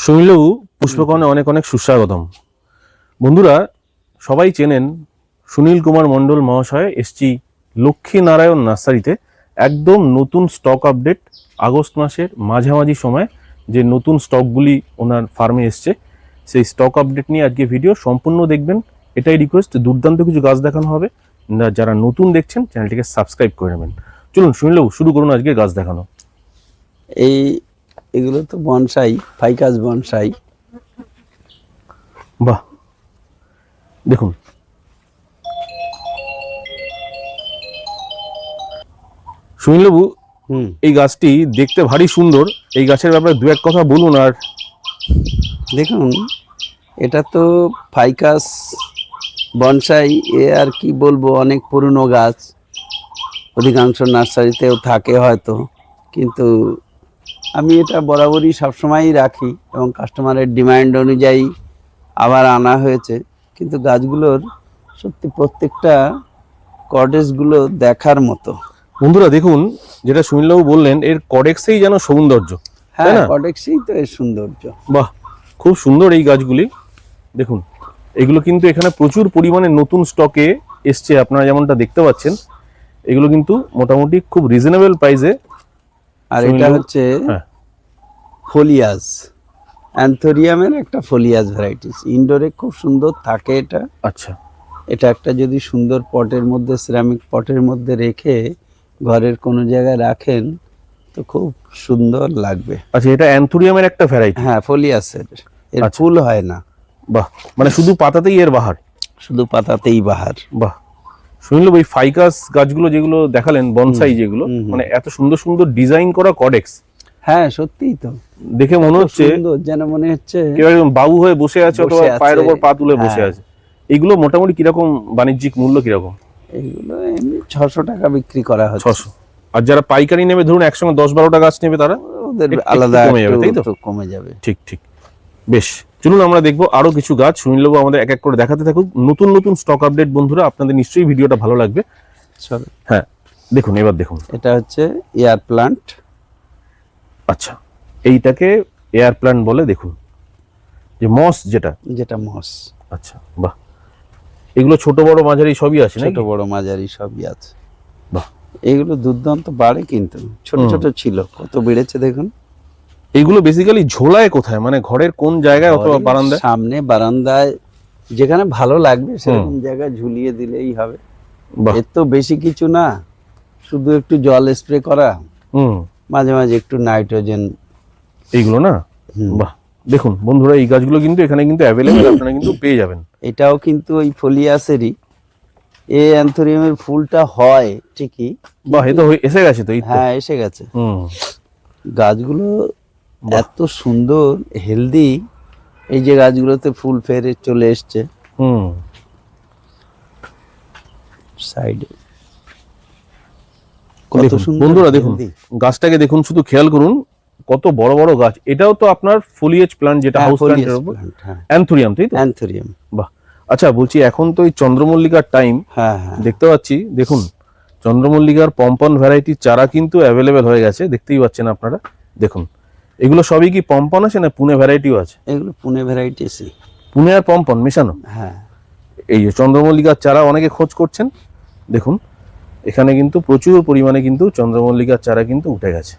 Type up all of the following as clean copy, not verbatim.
সুনীলবাবু পুষ্পকর্ণে অনেক অনেক সুস্বাগতম। বন্ধুরা সবাই চেনেন সুনীল কুমার মণ্ডল মহাশয়। এসছি লক্ষ্মীনারায়ণ নার্সারিতে একদম নতুন স্টক আপডেট। আগস্ট মাসের মাঝামাঝি সময় যে নতুন স্টকগুলি ওনার ফার্মে এসছে সেই স্টক আপডেট নিয়ে আজকে ভিডিও সম্পূর্ণ দেখবেন, এটাই রিকোয়েস্ট। দুর্দান্ত কিছু গাছ দেখানো হবে, যারা নতুন দেখছেন চ্যানেলটিকে সাবস্ক্রাইব করে নেবেন। চলুন সুনীলবাবু শুরু করুন আজকে গাছ দেখানো। এগুলো তো বনসাই, ফাইকাস বনসাই। বাহ, দেখুন সুনীলবাবু, এই গাছটি দেখতে ভারী সুন্দর। এই গাছের ব্যাপারে দু এক কথা বলুন। আর দেখুন, এটা তো ফাইকাস বনসাই। আর কি বলবো, অনেক পুরনো গাছ, অধিকাংশ নার্সারিতেও থাকে হয়তো, কিন্তু আমি এটা বরাবরই সবসময়ই রাখি এবং কাস্টমারের ডিমান্ড অনুযায়ী আবার আনা হয়েছে। কিন্তু গাছগুলোর সত্যি প্রত্যেকটা কর্ডেসগুলো দেখার মতো। বন্ধুরা দেখুন, যেটা সুনীলবাবু বললেন, এর কডেক্সেই যেন সৌন্দর্য। হ্যাঁ, কর্ডেক্সই তো এর সৌন্দর্য। বাহ, খুব সুন্দর এই গাছগুলি। দেখুন এগুলো কিন্তু এখানে প্রচুর পরিমাণে নতুন স্টকে এসছে, আপনারা যেমনটা দেখতে পাচ্ছেন। এগুলো কিন্তু মোটামুটি খুব রিজনেবল প্রাইসে। আর এটা হচ্ছে ফোলিয়াস, অ্যান্থোরিয়ামের একটা ফোলিয়াস ভ্যারাইটিস। ইনডোরে খুব সুন্দর থাকে এটা। আচ্ছা, এটা একটা যদি সুন্দর পটের মধ্যে, সিরামিক পটের মধ্যে রেখে ঘরের কোনো জায়গায় রাখেন তো খুব সুন্দর লাগবে। আচ্ছা, এটা অ্যান্থোরিয়ামের একটা ভ্যারাইটি। হ্যাঁ, ফোলিয়াসের। এর ফুল হয় না। বাহ, মানে শুধু পাতাতেই এর বাহার। শুধু পাতাতেই বাহার। বাহ, শুনলো এই ফাইকাস গাছগুলো যেগুলো দেখালেন, বনসাই যেগুলো, মানে এত সুন্দর সুন্দর ডিজাইন করা কডেক্স। হ্যাঁ, সত্যিই তো। দেখে মনে হচ্ছে যেন মনে হচ্ছে কেউ একজন বাবু হয়ে বসে আছে অথবা পায়ের উপর পা তুলে বসে আছে। এইগুলো মোটামুটি কিরকম বাণিজ্যিক মূল্য কিরকম? এগুলো এমনি 600 টাকা বিক্রি করা হচ্ছে। 600। আর যারা পাইকারি নেবে, ধরুন একসঙ্গে 10-12টা গাছ নেবে, তারা ওদের আলাদা কমে যাবে, তাই তো? কমে যাবে। ঠিক ঠিক। বেশ, চলুন আমরা দেখবো আরো কিছু গাছ। সুনীলবাবু আমাদের এক এক করে দেখাতে থাকুক নতুন নতুন স্টক আপডেট। বন্ধুরা আপনাদের নিশ্চয়ই ভিডিওটা ভালো লাগবে। হ্যাঁ দেখুন, এবার দেখুন, এটা হচ্ছে এয়ার প্লান্ট। আচ্ছা, এইটাকে এয়ার প্লান্ট বলে। দেখুন যে মস, যেটা মস। আচ্ছা, বাহ, এগুলো ছোট বড় মাঝারি সবই আছে, ছোট বড় মাঝারি সবই আছে। বাহ, এগুলো দুর্দান্ত বাড়ে, কিন্তু ছোট ছোট ছিল, কত বেড়েছে দেখুন। এইগুলো বেসিক্যালি ঝোলায় কোথায়, মানে ঘরের কোন জায়গায় অথবা বারান্দায়? সামনে বারান্দায়, যেখানে ভালো লাগবে সেরকম জায়গায় ঝুলিয়ে দিলেই হবে। এর তো বেশি কিছু না, শুধু একটু জল স্প্রে করা, মাঝে মাঝে একটু নাইট্রোজেন, এইগুলো না। বাহ, দেখুন বন্ধুরা, এই গাছগুলো কিন্তু এখানে কিন্তু অ্যাভেলেবেল, আপনারা কিন্তু পেয়ে যাবেন। এটাও কিন্তু ওই ফোলিয়াসেরই। এই অ্যান্থোরিয়ামের ফুলটা হয় ঠিকই। বাহ, এ তো এসে গেছে তো। হ্যাঁ, এসে গেছে। গাছগুলো এত সুন্দর, হেলদি। এই যে গাছগুলোতে ফুল ফেরে চলে এসছে সাইডে, কত সুন্দর। বন্ধুরা দেখুন গাছটাকে, দেখুন শুধু খেয়াল করুন কত বড় বড় গাছ। এটাও তো আপনার ফোলিয়েজ প্ল্যান্ট, যেটা হাউস প্ল্যান্টের উপর অ্যান্থোরিয়াম, তাই তো? অ্যান্থোরিয়াম। বাহ, আচ্ছা বলছি, এখন তো এই চন্দ্রমল্লিকার টাইম। হ্যাঁ, দেখতে পাচ্ছি, দেখুন চন্দ্রমল্লিকার পম্পন ভ্যারাইটির চারা কিন্তু অ্যাভেলেবেল হয়ে গেছে, দেখতেই পাচ্ছেন আপনারা। দেখুন এগুলো সবই কি পম্পন আছে না পুনে ভ্যারাইটিও আছে? এগুলো পুনে ভ্যারাইটি আছে, পুনে আর পম্পন মেশানো। হ্যাঁ, এই যে চন্দ্রমল্লিকার চারা অনেকে খোঁজ করছেন, দেখুন এখানে কিন্তু প্রচুর পরিমাণে কিন্তু চন্দ্রমল্লিকার চারা কিন্তু উঠে গেছে।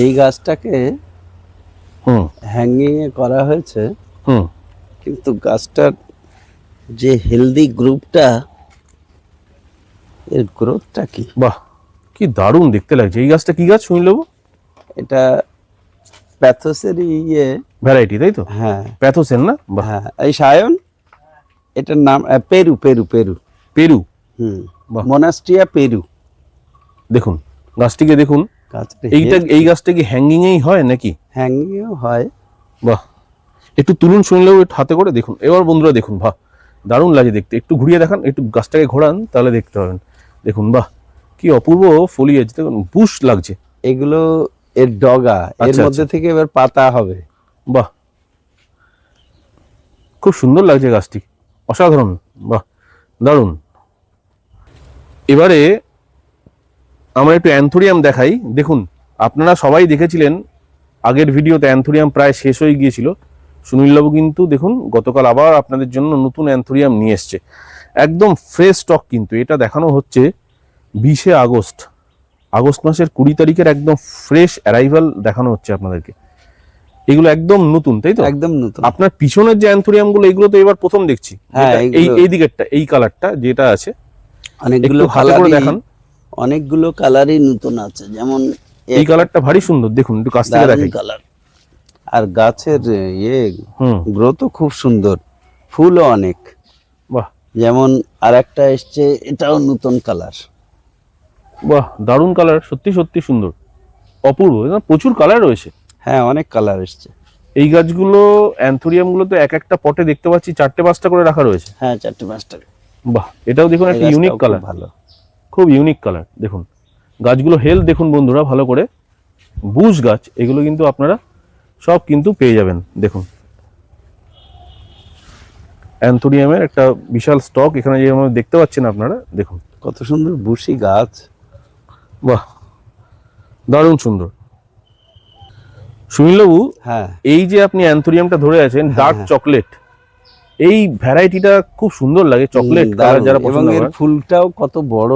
এই গাছটাকে হ্যাঙ্গিং এ করা হয়েছে, কিন্তু গাছটার যে হেলদি গ্রুপটা, এর গ্রোথটা কি! বাহ, কি দারুণ দেখতে লাগছে। এই গাছটা কি গাছ শুনলেবো? এটা প্যাথোসের ভ্যারাইটি, তাই তো? হ্যাঁ, প্যাথোসেন না? হ্যাঁ, এই সায়ন, এটার নাম পেরু পেরু পেরু পেরু। মোনাস্ট্রিয়া পেরু। দেখুন গাছটিকে দেখুন, এই গাছটা কি হ্যাঙ্গিং এই হয় নাকি? হ্যাঙ্গিং এও হয়। বাহ, একটু তুলুন শুনলেও হাতে করে দেখুন। এবার বন্ধুরা দেখুন, বাহ দারুণ লাগে দেখতে। একটু ঘুরিয়ে দেখান, একটু গাছটাকে ঘোরান, তাহলে দেখতে পাবেন। দেখুন বাহ, কি অপূর্ব ফলিয়েজ, দেখুন বুশ লাগছে। এগুলো এর ডগা, এর মধ্যে থেকে এবার পাতা হবে। বাহ, খুব সুন্দর লাগছে গাছটি, অসাধারণ। বাহ, দারুণ। এবারে আমরা একটু অ্যান্থোরিয়াম দেখাই। দেখুন আপনারা সবাই দেখেছিলেন আগের ভিডিওতে অ্যান্থোরিয়াম প্রায় শেষ হয়ে গিয়েছিল। সুনীলবাবু কিন্তু দেখুন গতকাল আবার আপনাদের জন্য নতুন অ্যান্থোরিয়াম নিয়ে এসছে, একদম ফ্রেশ স্টক। কিন্তু এটা দেখানো হচ্ছে 20শে আগস্ট, আগস্ট মাসের 20 তারিখের একদম ফ্রেশ অ্যারাইভাল দেখানো হচ্ছে আপনাদেরকে। এগুলো একদম নতুন, তাই তো? একদম নতুন। আপনার পিছনের যে অ্যান্থোরিয়াম গুলো, এগুলো তো এবার প্রথম দেখছি। হ্যাঁ, এই দিকেরটা, এই কালারটা যেটা আছে, অনেকগুলো একটু হাতে করে দেখান। অনেকগুলো কালারই নতুন আছে, যেমন এই কালারটা ভারী সুন্দর, দেখুন একটু কাছ থেকে দেখাই। কালার, আর গাছের হুম, গ্রোথও খুব সুন্দর, ফুলও অনেক। বাহ যেমন আরেকটা এসছে, এটাও নতুন কালার। বাহ, দারুণ কালার, সত্যি সত্যি সুন্দর, অপূর্ব। প্রচুর কালার রয়েছে। হ্যাঁ, অনেক কালার এসছে। এই গাছগুলো, অ্যান্থোরিয়াম গুলো তো এক একটা পটে দেখতে পাচ্ছি 4-5টা করে রাখা রয়েছে। হ্যাঁ, 4-5টা। বাহ, এটাও দেখুন একটা ইউনিক কালার, ভালো, খুব ইউনিক কালার। দেখুন গাছগুলো হেলথ দেখুন বন্ধুরা ভালো করে, বুশ গাছ এগুলো কিন্তু আপনারা সব কিন্তু পেয়ে যাবেন। দেখুন অ্যান্থোরিয়ামের একটা বিশাল স্টক এখানে যেমন দেখতে পাচ্ছেন আপনারা, দেখুন কত সুন্দর বুশি গাছ। বাহ, দারুণ সুন্দর। সুনীলবাবু, হ্যাঁ, এই যে আপনি অ্যান্থোরিয়ামটা ধরে আছেন, ডার্ক চকলেট, এই ভ্যারাইটিটা খুব সুন্দর লাগে, চকলেট কালার যারা পছন্দ এবং এর করেন। ফুলটাও কত বড়,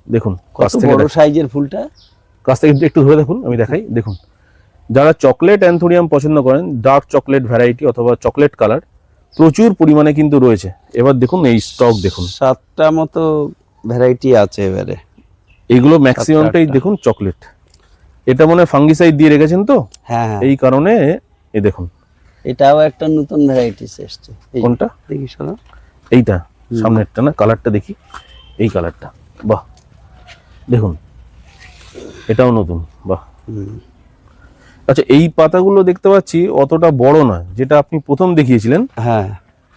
দেখুন কত বড় সাইজের ফুলটা। কাছ থেকে একটু ধরে দেখুন, আমি দেখাই। দেখুন যারা চকলেট অ্যান্থোরিয়াম পছন্দ করেন, ডার্ক চকলেট ভ্যারাইটি অথবা চকলেট কালার প্রচুর পরিমাণে কিন্তু রয়েছে। এবার দেখুন এই স্টক দেখুন, 7টা মতো ভ্যারাইটি আছে এবারে। এইগুলো ম্যাক্সিমামটাই দেখুন চকলেট। এটা মনে হয় ফাঙ্গিসাইড দিয়ে রেখেছেন তো, হ্যাঁ, হ্যাঁ, এই কারণে। এই দেখুন এটাও একটা নতুন ভ্যারাইটি এসছে। কোনটা? দেখি শোনো, এইটা সামনেরটা না, কালারটা দেখি, এই কালারটা, বাহ দেখুন এটাও নতুন, বাহ। আচ্ছা, এই পাতাগুলো দেখতে পাচ্ছি অতটা বড় নয়, যেটা আপনি প্রথম দেখিয়েছিলেন। হ্যাঁ,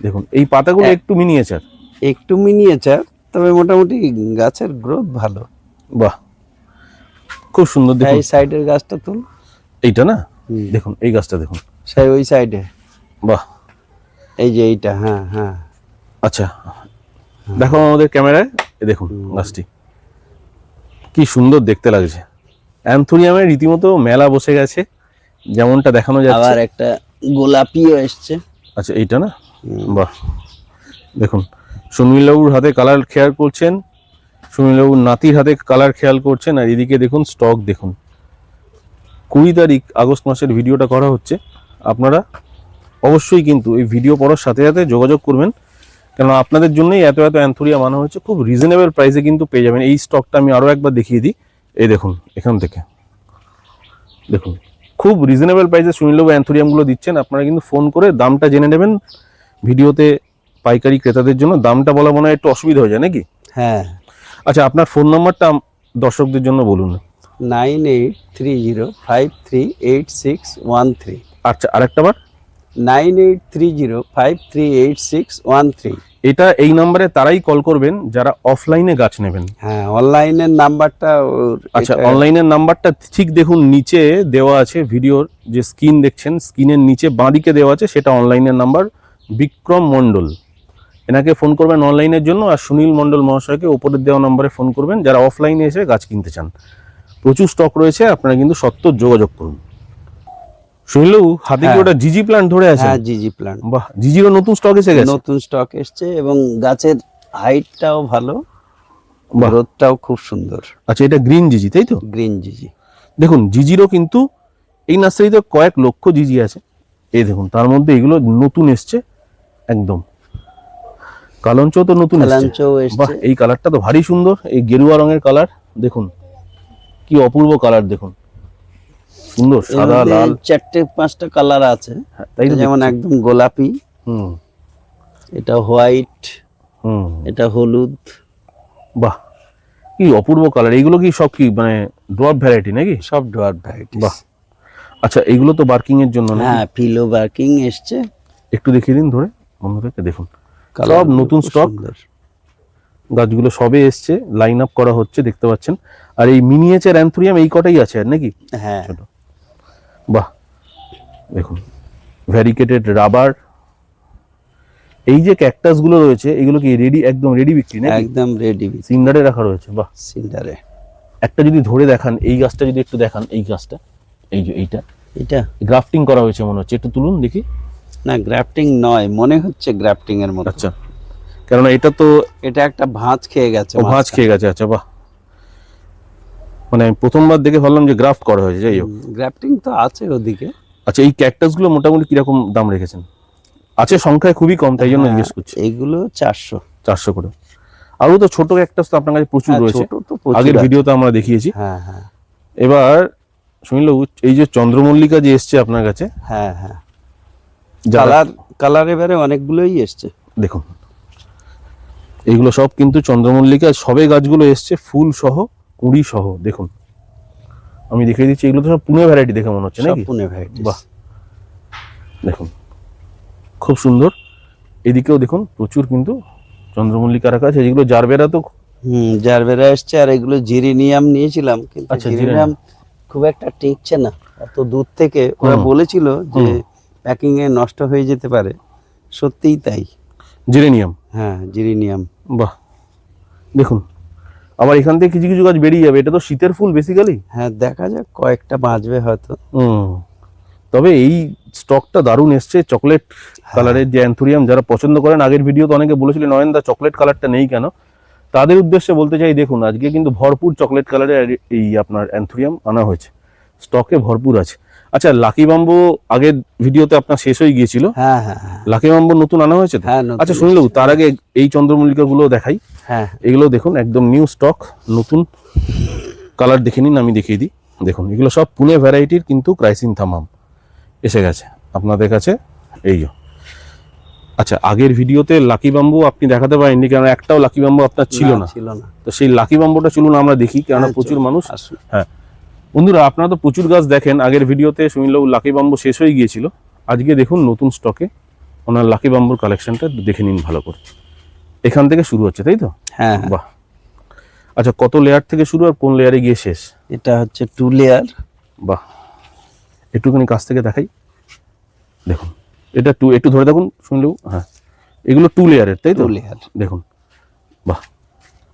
দেখুন এই পাতাগুলো একটু মিনিয়েচার, একটু মিনিয়েচার, তবে মোটামুটি গাছের গ্রোথ ভালো। বাহ খুব সুন্দর। দেখুন এই সাইডের গাছটা তুল, এইটা না, দেখুন এই গাছটা দেখুন, সেই ওই সাইডে, বাহ। এই যে এইটা, হ্যাঁ, হ্যাঁ, আচ্ছা দেখো আমাদের ক্যামেরায়, দেখুন গাছটি কি সুন্দর দেখতে লাগছে। অ্যান্থোরিয়ামের রীতিমতো মেলা বসে গেছে, যেমনটা দেখানো যাচ্ছে। আবার একটা গোলাপিও এসছে। আচ্ছা এইটা না, বাহ দেখুন সুনীলবাবুর হাতে কালার খেয়াল করছেন, সুনীলবাবুর নাতির হাতে কালার খেয়াল করছেন। আর এদিকে দেখুন স্টক দেখুন, 20 তারিখ আগস্ট মাসের ভিডিওটা করা হচ্ছে। আপনারা অবশ্যই কিন্তু এই ভিডিও পড়ার সাথে সাথে যোগাযোগ করবেন, কেন আপনাদের জন্যই এত এত অ্যান্থোরিয়াম আনা হচ্ছে। খুব রিজনেবল প্রাইসে কিন্তু পেয়ে যাবেন। এই স্টকটা আমি আরও একবার দেখিয়ে দিই, এই দেখুন এখান থেকে দেখুন, খুব রিজনেবল প্রাইসে সুনীলবাবু অ্যান্থোরিয়ামগুলো দিচ্ছেন। আপনারা কিন্তু ফোন করে দামটা জেনে নেবেন। ভিডিওতে পাইকারি ক্রেতাদের জন্য দামটা বলা মনে হয় একটু অসুবিধা হয়ে যায় নাকি? হ্যাঁ, আচ্ছা, আপনার ফোন নাম্বারটা দর্শকদের জন্য বলুন। 9830538613। আচ্ছা, আরেকটা বার। 9830538613। এটা এই নম্বরে তারাই কল করবেন যারা অফলাইনে গাছ নেবেন। হ্যাঁ, অনলাইনের নাম্বারটা আচ্ছা, অনলাইনের নাম্বারটা ঠিক দেখুন নিচে দেওয়া আছে, ভিডিওর যে স্ক্রিন দেখছেন, স্ক্রিনের নিচে বাঁদিকে দেওয়া আছে, সেটা অনলাইনের নাম্বার। বিক্রম মণ্ডল, এনাকে ফোন করবেন অনলাইনের জন্য। আর সুনীল মণ্ডল মহাশয়কে ওপরের দেওয়া নম্বরে ফোন করবেন যারা অফলাইনে এসে গাছ কিনতে চান। প্রচুর স্টক রয়েছে, আপনারা কিন্তু সত্ত্বর যোগাযোগ করুন। সুনীলবাবু, হাতে কি ওটা জিজি প্ল্যান্ট ধরে আছে? হ্যাঁ, জিজি প্ল্যান্ট। বাহ, জিজিরও নতুন স্টক এসে গেছে। নতুন স্টক এসছে এবং গাছের হাইটটাও ভালো, বাহ। গ্রোথটাও খুব সুন্দর। আচ্ছা, এটা গ্রিন জিজি তাই তো? গ্রিন জিজি। দেখুন জিজিরও কিন্তু এই নার্সারিতে কয়েক লক্ষ জিজি আছে। এই দেখুন তার মধ্যে এগুলো নতুন এসছে একদম। কালঞ্চও তো নতুন এসছে। কালাঞ্চও এসছে। বাহ, এই কালারটা তো ভারী সুন্দর, এই গেরুয়া রঙের কালার। দেখুন কি অপূর্ব কালার, দেখুন সুন্দর, সাদা লাল 4-5টা কালার আছে। হ্যাঁ, তাই তো যেমন দেখছি। একদম গোলাপি, হুম এটা হোয়াইট, হুম, এটা হলুদ। বাহ কি অপূর্ব কালার। এইগুলো কি সব কি মানে ড্রপ ভ্যারাইটি নাকি? সব ডোয়ার্ফ ভ্যারাইটি। বাহ। আচ্ছা, এইগুলো তো বার্কিং এর জন্য নাকি? হ্যাঁ, ফিলো বার্কিং এসছে। একটু দেখিয়ে দিন ধরে বন্ধুদেরকে। দেখুন কালার সব নতুন খুব স্টক, সুন্দর। গাছগুলো সবে এসছে, লাইন আপ করা হচ্ছে, দেখতে পাচ্ছেন। আর এই মিনিয়েচার অ্যান্থোরিয়াম এই কটাই আছে আর নাকি? হ্যাঁ, ছোট, বাহ দেখুন ভ্যারিকেটেড রাবার। এই যে ক্যাকটাস গুলো রয়েছে, এগুলো কি রেডি, একদম রেডি বিক্রি নাকি? একদম রেডি সিন্ডারে রাখা রয়েছে, বাহ। সিন্ডারে। একটা যদি ধরে দেখান, এই গাছটা যদি একটু দেখান, এই গাছটা, এই যে এইটা, এটা গ্রাফটিং করা হয়েছে মনে হচ্ছে, একটু তুলুন দেখি। না, গ্রাফটিং নয়, মনে হচ্ছে গ্রাফটিং এর মতো। আচ্ছা, কেননা এটা তো এটা একটা ভাঁজ খেয়ে গেছে, ভাঁজ খেয়ে গেছে। আচ্ছা, বাহ, মানে আমি প্রথমবার দেখে ভাবলাম যে গ্রাফট করা হয়েছে। যাই হোক, গ্রাফটিং তো আছে ওদিকে। আচ্ছা, এই ক্যাকটাস গুলো মোটামুটি কিরকম দাম রেখেছেন? আছে সংখ্যায় খুবই কম, তাই জন্য জিজ্ঞেস করছি। এইগুলো 400 করে। আরো তো ছোট ক্যাকটাস তো আপনার কাছে প্রচুর রয়েছে, ছোট তো প্রচুর আগের আছে। ভিডিওতে আমরা দেখিয়েছি। হ্যাঁ হ্যাঁ এবার শুনলো এই যে চন্দ্রমল্লিকা যে এসছে আপনার কাছে, হ্যাঁ হ্যাঁ, যারা কালার এবারে অনেকগুলোই এসছে। দেখুন, এইগুলো সব কিন্তু চন্দ্রমল্লিকা, সবে গাছগুলো এসছে ফুল সহ, কুঁড়ি সহ। দেখুন, আমি দেখিয়ে দিচ্ছি, এগুলো তো সব পুনে ভ্যারাইটি দেখে মনে হচ্ছে সব নাকি? পুনে ভ্যারাইটি। বাহ, দেখুন খুব সুন্দর। এদিকেও দেখুন প্রচুর কিন্তু চন্দ্রমল্লিকা রাখা আছে। যেগুলো জারবেরা তো জারবেরা এসছে, আর এগুলো জিরিনিয়াম নিয়েছিলাম, কিন্তু আচ্ছা, জিরিনিয়াম খুব একটা টিকছে না। এত দূর থেকে ওরা বলেছিল যে প্যাকিং এ নষ্ট হয়ে যেতে পারে, সত্যিই তাই। জেরেনিয়াম, হ্যাঁ জিরিনিয়াম। বাহ, দেখুন আবার এখান থেকে কিছু কিছু গাছ বেরিয়ে যাবে। এটা তো শীতের ফুল বেসিক্যালি। হ্যাঁ, দেখা যাক, কয়েকটা বাঁচবে হয়তো। তবে এই স্টকটা দারুণ এসছে, চকলেট কালারের যে অ্যান্থুরিয়াম। যারা পছন্দ করেন, আগের ভিডিওতে অনেকে বলেছিলেন নয়নদা চকলেট কালারটা নেই কেন, তাদের উদ্দেশ্যে বলতে চাই, দেখুন আজকে কিন্তু ভরপুর চকলেট কালারের এই আপনার অ্যান্থুরিয়াম আনা হয়েছে, স্টকে ভরপুর আছে। আচ্ছা, লাকি বাম্বো আগের ভিডিওতে আপনার শেষ হয়ে গিয়েছিল। হ্যাঁ হ্যাঁ হ্যাঁ লাকি বাম্বো নতুন আনা হয়েছে তো? হ্যাঁ, নতুন আচ্ছা শুনলেও তার আগে এই চন্দ্রমল্লিকা গুলো দেখাই। হ্যাঁ, এগুলো দেখুন একদম নিউ স্টক, নতুন কালার দেখে নিন, আমি দেখিয়ে দিই। দেখুন এগুলো সব পুনে ভ্যারাইটির কিন্তু ক্রাইসিনথামাম এসে গেছে আপনাদের কাছে। এই যে, আচ্ছা, আগের ভিডিওতে লাকি বাম্বু আপনি দেখাতে পারেননি, কারণ একটাও লাকি বাম্বু আপনার ছিল না। তো সেই লাকি বাম্বুটা চলুন আমরা দেখি, কেননা প্রচুর মানুষ। হ্যাঁ বন্ধুরা, আপনারা তো প্রচুর গাছ দেখেন। আগের ভিডিওতে শুনলেও লাকি বাম্বু শেষ হয়ে গিয়েছিল, আজকে দেখুন নতুন স্টকে ওনার লাকি বাম্বুর কালেকশনটা দেখে নিন ভালো করে। এখান থেকে শুরু হচ্ছে, তাই তো? হ্যাঁ, বাহ, আচ্ছা, কত লেয়ার থেকে শুরু আর কোন লেয়ারে গিয়ে শেষ? এটা হচ্ছে 2 লেয়ার। বাহ, একটুখানি কাছ থেকে দেখাই। দেখুন এটা একটু ধরে দেখুন শুনলেও। হ্যাঁ, এগুলো 2 লেয়ারের, তাই তো? 2 লেয়ার। দেখুন, বাহ।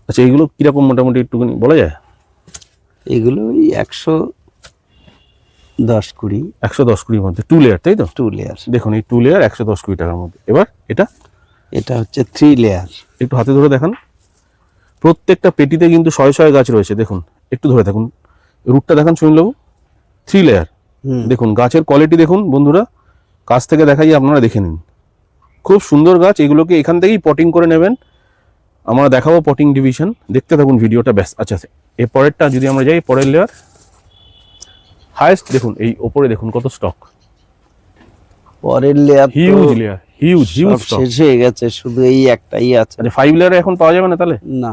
আচ্ছা, এইগুলো কিরকম মোটামুটি একটুখানি বলা যায়? এগুলো ওই 110-20। 110-20 মধ্যে 2 লেয়ার, তাই তো? 2 লেয়ার। দেখুন এই 2 লেয়ার 110-20 টাকার মধ্যে। এবার এটা হচ্ছে 3 লেয়ার। একটু হাতে ধরে দেখান। প্রত্যেকটা পেটিতে কিন্তু শয়ে শয়ে গাছ রয়েছে। দেখুন একটু ধরে থাকুন, রুটটা দেখান শুনলেও। 3 লেয়ার। দেখুন গাছের কোয়ালিটি দেখুন বন্ধুরা, কাছ থেকে দেখাই, আপনারা দেখে নিন। খুব সুন্দর গাছ। এগুলোকে এখান থেকেই পটিং করে নেবেন। আমরা দেখাবো পটিং ডিভিশন, দেখতে থাকুন ভিডিওটা। ব্যাস, আচ্ছা, এর পরেরটা যদি আমরা যাই, পরের লেয়ার হাইয়েস্ট দেখুন, এই ওপরে দেখুন কত স্টক। পরের layer huge layer, huge stock. শেষ হয়ে গেছে, শুধু এই একটাই আছে। আচ্ছা, 5 লেয়ারে এখন পাওয়া যাবে না তাহলে? না,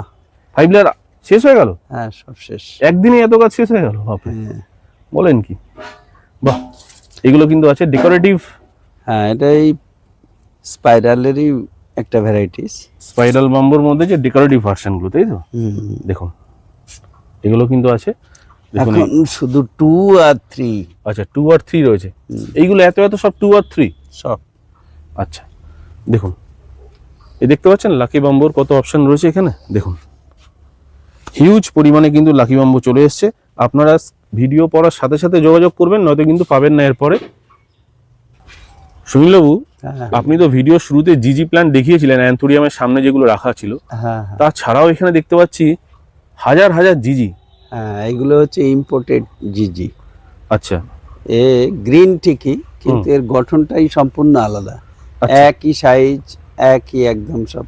5 লেয়ার শেষ হয়ে গেল? হ্যাঁ সব শেষ একদিনে এত গাছ শেষ হয়ে গেল? বাপরে, বলেন কি! বাহ, এগুলো কিন্তু আছে ডেকোরেটিভ। হ্যাঁ, এটা এই স্পাইরালেরই একটা ভ্যারাইটিস। স্পাইরাল বাম্বুর মধ্যে যে ডেকোরেটিভ ভার্সনগুলো, তাই তো? দেখুন এগুলো কিন্তু আছে। দেখুন এখন শুধু 2 আর 3। আচ্ছা, 2 আর 3 রয়েছে। এইগুলো এত সব 2 আর 3 সব। আচ্ছা, দেখুন এই দেখতে পাচ্ছেন লাকি বাম্বুর কত অপশন রয়েছে এখানে। দেখুন হিউজ পরিমাণে কিন্তু লাকি বাম্বু চলে এসছে। আপনারা ভিডিও পড়ার সাথে সাথে যোগাযোগ করবেন, নয়তো কিন্তু পাবেন না এরপরে। সুনীলবাবু, আপনি তো ভিডিও শুরুতে জিজি প্ল্যান্ট দেখিয়েছিলেন অ্যান্থুরিয়ামের সামনে যেগুলো রাখা ছিল। হ্যাঁ, তাছাড়াও এখানে দেখতে পাচ্ছি হাজার হাজার জিজি। হ্যাঁ, এগুলো হচ্ছে ইম্পোর্টেড জিজি। আচ্ছা, এ গ্রিন ঠিকই, কিন্তু এর গঠনটাই সম্পূর্ণ আলাদা। একই সাইজ, একই একদম সব।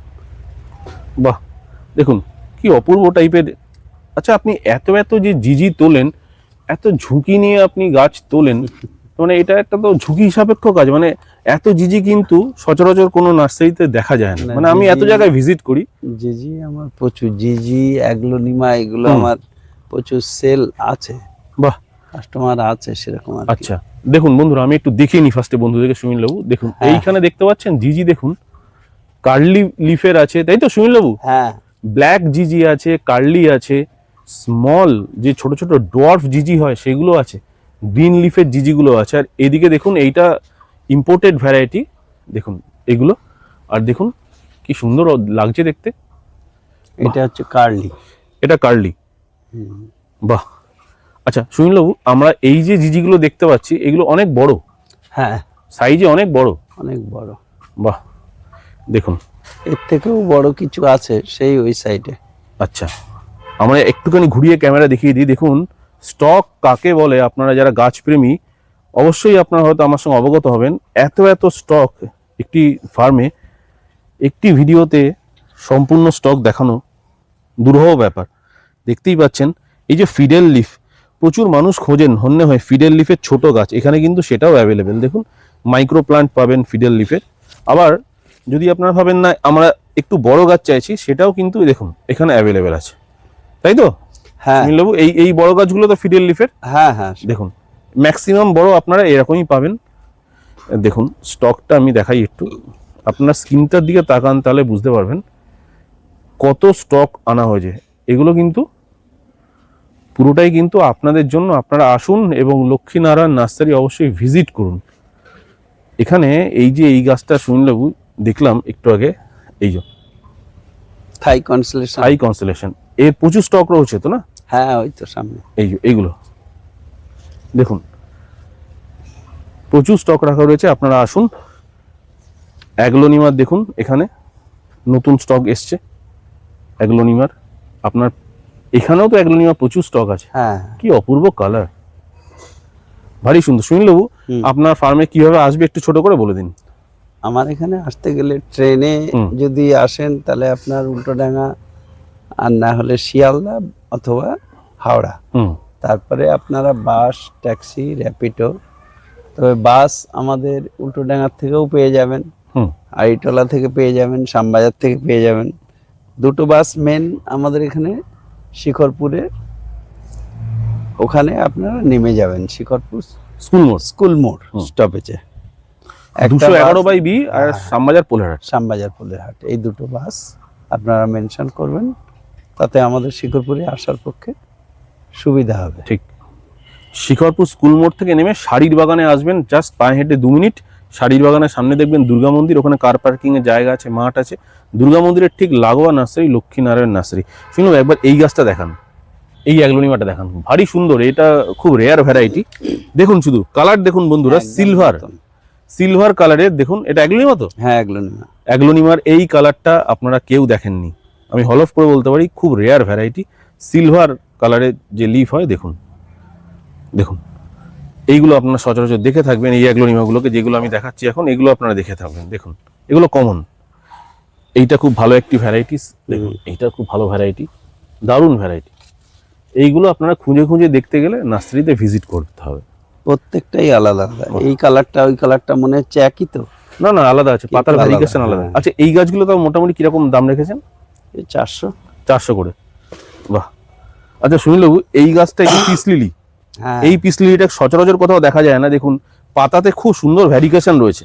বাহ, দেখুন কি অপূর্ব টাইপের। আচ্ছা, আপনি এত যে জিজি তোলেন, এত ঝুঁকি নিয়ে আপনি গাছ তোলেন, মানে এটা একটা তো ঝুঁকি সাপেক্ষ কাজ। মানে এত জিজি কিন্তু সচরাচর কোনো নার্সারিতে দেখা যায় না। মানে আমি এত জায়গায় ভিজিট করি, জিজি আমার প্রচুর, জিজি অ্যাগ্লোনিমা এগুলো আমার প্রচুর সেল আছে। বাহ, কাস্টমার আছে সেরকম। আচ্ছা, দেখুন বন্ধুরা, আমি একটু দেখিয়ে নিই ফার্স্টে বন্ধুদেরকে। সুনীলবাবু দেখুন, এইখানে দেখতে পাচ্ছেন জিজি, দেখুন কার্লি লিফের আছে, তাই তো সুনীলবাবু? হ্যাঁ, ব্ল্যাক জিজি আছে, কার্লি আছে, স্মল যে ছোট ছোট ডোয়ার্ফ জিজি হয় সেগুলো আছে, গ্রিন লিফের জিজিগুলো আছে। আর এদিকে দেখুন এইটা ইম্পোর্টেড ভ্যারাইটি, দেখুন এগুলো। আর দেখুন কি সুন্দর লাগছে দেখতে। এটা হচ্ছে কার্লি। এটা কার্লি। বাহ, আচ্ছা সুনীলবাবু, আমরা এই যে জিজিগুলো দেখতে পাচ্ছি এগুলো অনেক বড়, হ্যাঁ সাইজে অনেক বড়। অনেক বড়। বাহ, দেখুন। এর থেকেও বড় কিছু আছে সেই ওই সাইডে। আচ্ছা, আমরা একটুখানি ঘুরিয়ে ক্যামেরা দেখিয়ে দিই। দেখুন স্টক কাকে বলে, আপনারা যারা গাছপ্রেমী অবশ্যই আপনারা হয়তো আমার সঙ্গে অবগত হবেন। এত এত স্টক একটি ফার্মে, একটি ভিডিওতে সম্পূর্ণ স্টক দেখানো দুরূহ ব্যাপার। দেখতেই পাচ্ছেন এই যে ফিডেল লিফ, প্রচুর মানুষ খোঁজেন হন্যে হয় ফিডেল লিফের ছোট গাছ, এখানে কিন্তু সেটাও অ্যাভেলেবেল। দেখুন মাইক্রো প্লান্ট পাবেন ফিডেল লিফের। আবার যদি আপনারা ভাবেন না আমরা একটু বড় গাছ চাইছি, সেটাও কিন্তু দেখুন এখানে অ্যাভেলেবেল আছে, তাই তো? হ্যাঁ সুনীলবাবু, এই বড় গাছগুলো তো ফিডেল লিফের। হ্যাঁ হ্যাঁ দেখুন ম্যাক্সিমাম বড় আপনারা এরকমই পাবেন। দেখুন স্টকটা আমি দেখাই একটু, আপনার স্ক্রিনটার দিকে তাকান তাহলে বুঝতে পারবেন কত স্টক আনা হয়েছে। এগুলো কিন্তু পুরোটাই কিন্তু আপনাদের জন্য। আপনারা আসুন এবং লক্ষ্মীনারায়ণ নার্সারি অবশ্যই ভিজিট করুন। এখানে এই যে এই গাছটা সুনীলবাবু দেখলাম একটু আগে, এই যে থাই কনসলেশন। হাই কনস্টেলেশন, এর প্রচুর স্টক রয়েছে তো না? হ্যাঁ ওই তো সামনে। এই যে এইগুলো দেখুন প্রচুর স্টক রাখা রয়েছে, আপনারা আসুন। অ্যাগ্লোনিমার দেখুন এখানে নতুন স্টক এসছে অ্যাগ্লোনিমার। আপনার এখানেও তো অ্যাগ্লোনিমার প্রচুর স্টক আছে। হ্যাঁ কি অপূর্ব কালার, ভারী সুন্দর। সুনীলবাবু, আপনার ফার্মে কিভাবে আসবে একটু ছোট করে বলে দিন। আমার এখানে আসতে গেলে ট্রেনে হুম। যদি আসেন তাহলে আপনার উল্টোডাঙ্গা, আর না হলে শিয়ালদা অথবা হাওড়া। হুম তারপরে আপনারা বাস, ট্যাক্সি, র্যাপিডো। তবে বাস আমাদের উল্টোডাঙ্গার থেকেও পেয়ে যাবেন, হুম আড়িটলা থেকে পেয়ে যাবেন, শ্যামবাজার থেকে পেয়ে যাবেন। দুটো বাস মেন আমাদের এখানে শিখরপুরে, ওখানে আপনারা নেমে যাবেন শিখরপুর স্কুল মোড় স্কুল মোড় স্টপেজে। 211/B আর শ্যামবাজার পোলেরহাট। শ্যামবাজার পোলেরহাট, এই দুটো বাস আপনারা মেনশন করবেন, তাতে আমাদের শিখরপুরে আসার পক্ষে সুবিধা হবে। ঠিক, শিখরপুর স্কুল মোড় থেকে নেমে শাড়ির বাগানে আসবেন, জাস্ট পায়ে হেঁটে 2 মিনিট। শাড়ির বাগানের সামনে দেখবেন দুর্গা মন্দির, ওখানে কার পার্কিং এর জায়গা আছে, মাঠ আছে। দুর্গা মন্দিরের ঠিক লাগোয়া নার্সারি লক্ষ্মীনারায়ণ নার্সারি। শুনুন একবার এই গাছটা দেখান, এই অ্যাগ্লোনিমাটা দেখান, ভারী সুন্দর। এটা খুব রেয়ার ভ্যারাইটি। দেখুন শুধু কালার দেখুন বন্ধুরা, সিলভার সিলভার কালারের। দেখুন এটা অ্যাগ্লোনিমা তো? হ্যাঁ অ্যাগ্লোনিমা। অ্যাগ্লোনিমার এই কালারটা আপনারা কেউ দেখেননি, আমি হল অফ করে বলতে পারি, খুব রেয়ার ভ্যারাইটি। সিলভার কালারের যে লিফ হয় দেখুন, দেখুন এইগুলো আপনারা সচরাচর দেখে থাকবেন। এই অ্যাগ্লোনিমাগুলোকে যেগুলো আমি দেখাচ্ছি এখন, এগুলো আপনারা দেখে থাকবেন। দেখুন এগুলো কমন, এইটা খুব ভালো একটি ভ্যারাইটিস। দেখুন এইটা খুব ভালো ভ্যারাইটি, দারুণ ভ্যারাইটি। এইগুলো আপনারা খুঁজে খুঁজে দেখতে গেলে নার্সারিতে ভিজিট করতে হবে। প্রত্যেকটাই আলাদা আলাদা। এই কালারটা ওই কালারটা মনে হচ্ছে একই তো? না না, আলাদা আছে, পাতার আলাদা, ভ্যারিয়েশন আলাদা। হ্যাঁ। আচ্ছা এই গাছগুলো তো মোটামুটি কিরকম দাম রেখেছেন? এই 400। 400 করে, বাহ। আচ্ছা সুনীলবাবু, এই গাছটা একটু পিস লিলি, হ্যাঁ এই পিস লিলিটা সচরাচর কোথাও দেখা যায় না। দেখুন পাতাতে খুব সুন্দর ভ্যারিয়েশন রয়েছে।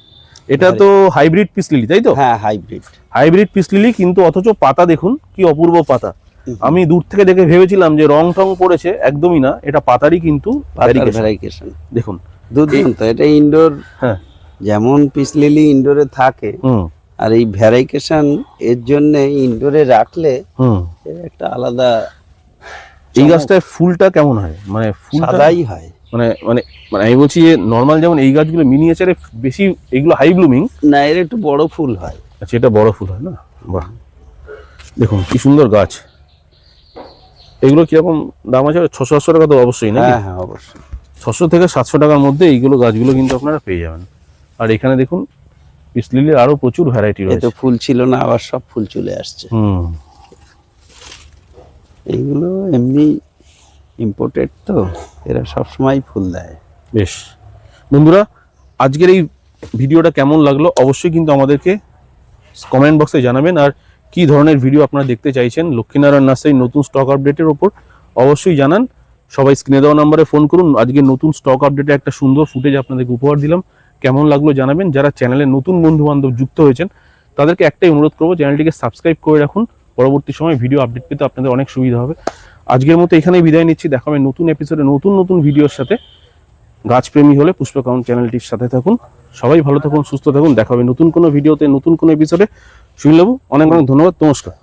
এটা তো হাইব্রিড পিস লিলি, তাই তো? হ্যাঁ হাইব্রিড। হাইব্রিড পিস লিলি, কিন্তু অথচ পাতা দেখুন কি অপূর্ব পাতা। আমি দূর থেকে দেখে ভেবেছিলাম যে রং টং পড়েছে, একদমই না, এটা পাতারই কিন্তু ভ্যারিয়েশন। দেখুন দুর্দান্ত। এটা ইনডোর, হ্যাঁ যেমন পিস লিলি ইনডোরে থাকে, আর এই ভ্যারিয়েশন এর জন্য ইনডোরে রাখলে এর একটা আলাদা। এই গাছটায় ফুলটা কেমন হয়? মানে ফুলটা সাদাই হয়। মানে মানে মানে আমি বলছি যে নর্মাল যেমন এই গাছগুলো মিনিয়েচারে বেশি, এগুলো হাই ব্লুমিং না, এর একটু বড় ফুল হয়। আচ্ছা এটা বড় ফুল হয় না? বাহ, দেখুন কি সুন্দর গাছ। এগুলো কিরকম দাম আছে? 600-700 টাকা তো অবশ্যই, না? হ্যাঁ হ্যাঁ অবশ্যই। 600 থেকে 700 টাকার মধ্যে এইগুলো গাছগুলো কিন্তু আপনারা পেয়ে যাবেন। আর এখানে দেখুন পিস লিলির আরো প্রচুর ভ্যারাইটি এত রয়েছে। ফুল ছিল না, আবার সব ফুল চলে আসছে। এইগুলো এমনি ইম্পোর্টেড তো, এরা সবসময় ফুল দেয়। বেশ বন্ধুরা, আজকের এই ভিডিওটা কেমন লাগলো অবশ্যই কিন্তু আমাদেরকে কমেন্ট বক্সে জানাবেন। আর কি ধরনের ভিডিও আপনারা দেখতে চাইছেন লক্ষ্মীনারায়ণ নার্সারির নতুন স্টক আপডেটের ওপর অবশ্যই জানান। সবাই স্ক্রিনে দেওয়া নাম্বারে ফোন করুন। আজকে নতুন স্টক আপডেটে একটা সুন্দর ফুটেজ আপনাদেরকে উপহার দিলাম, কেমন লাগলো জানাবেন। যারা চ্যানেলে নতুন বন্ধু বান্ধব যুক্ত হয়েছেন তাদেরকে একটাই অনুরোধ করবো, চ্যানেলটিকে সাবস্ক্রাইব করে রাখুন। পরবর্তী সময় ভিডিও আপডেট পেতে আপনাদের অনেক সুবিধা হবে। আজকের মতো এখানেই বিদায় নিচ্ছি, দেখা হবে নতুন এপিসোডে নতুন নতুন ভিডিওর সাথে। গাছপ্রেমী হলে পুষ্পকাউন্ট চ্যানেলটির সাথে থাকুন। সবাই ভালো থাকুন, সুস্থ থাকুন। দেখা হবে নতুন কোনো ভিডিওতে, নতুন কোনো এপিসোডে। সুনীলবাবু অনেক অনেক ধন্যবাদ, নমস্কার।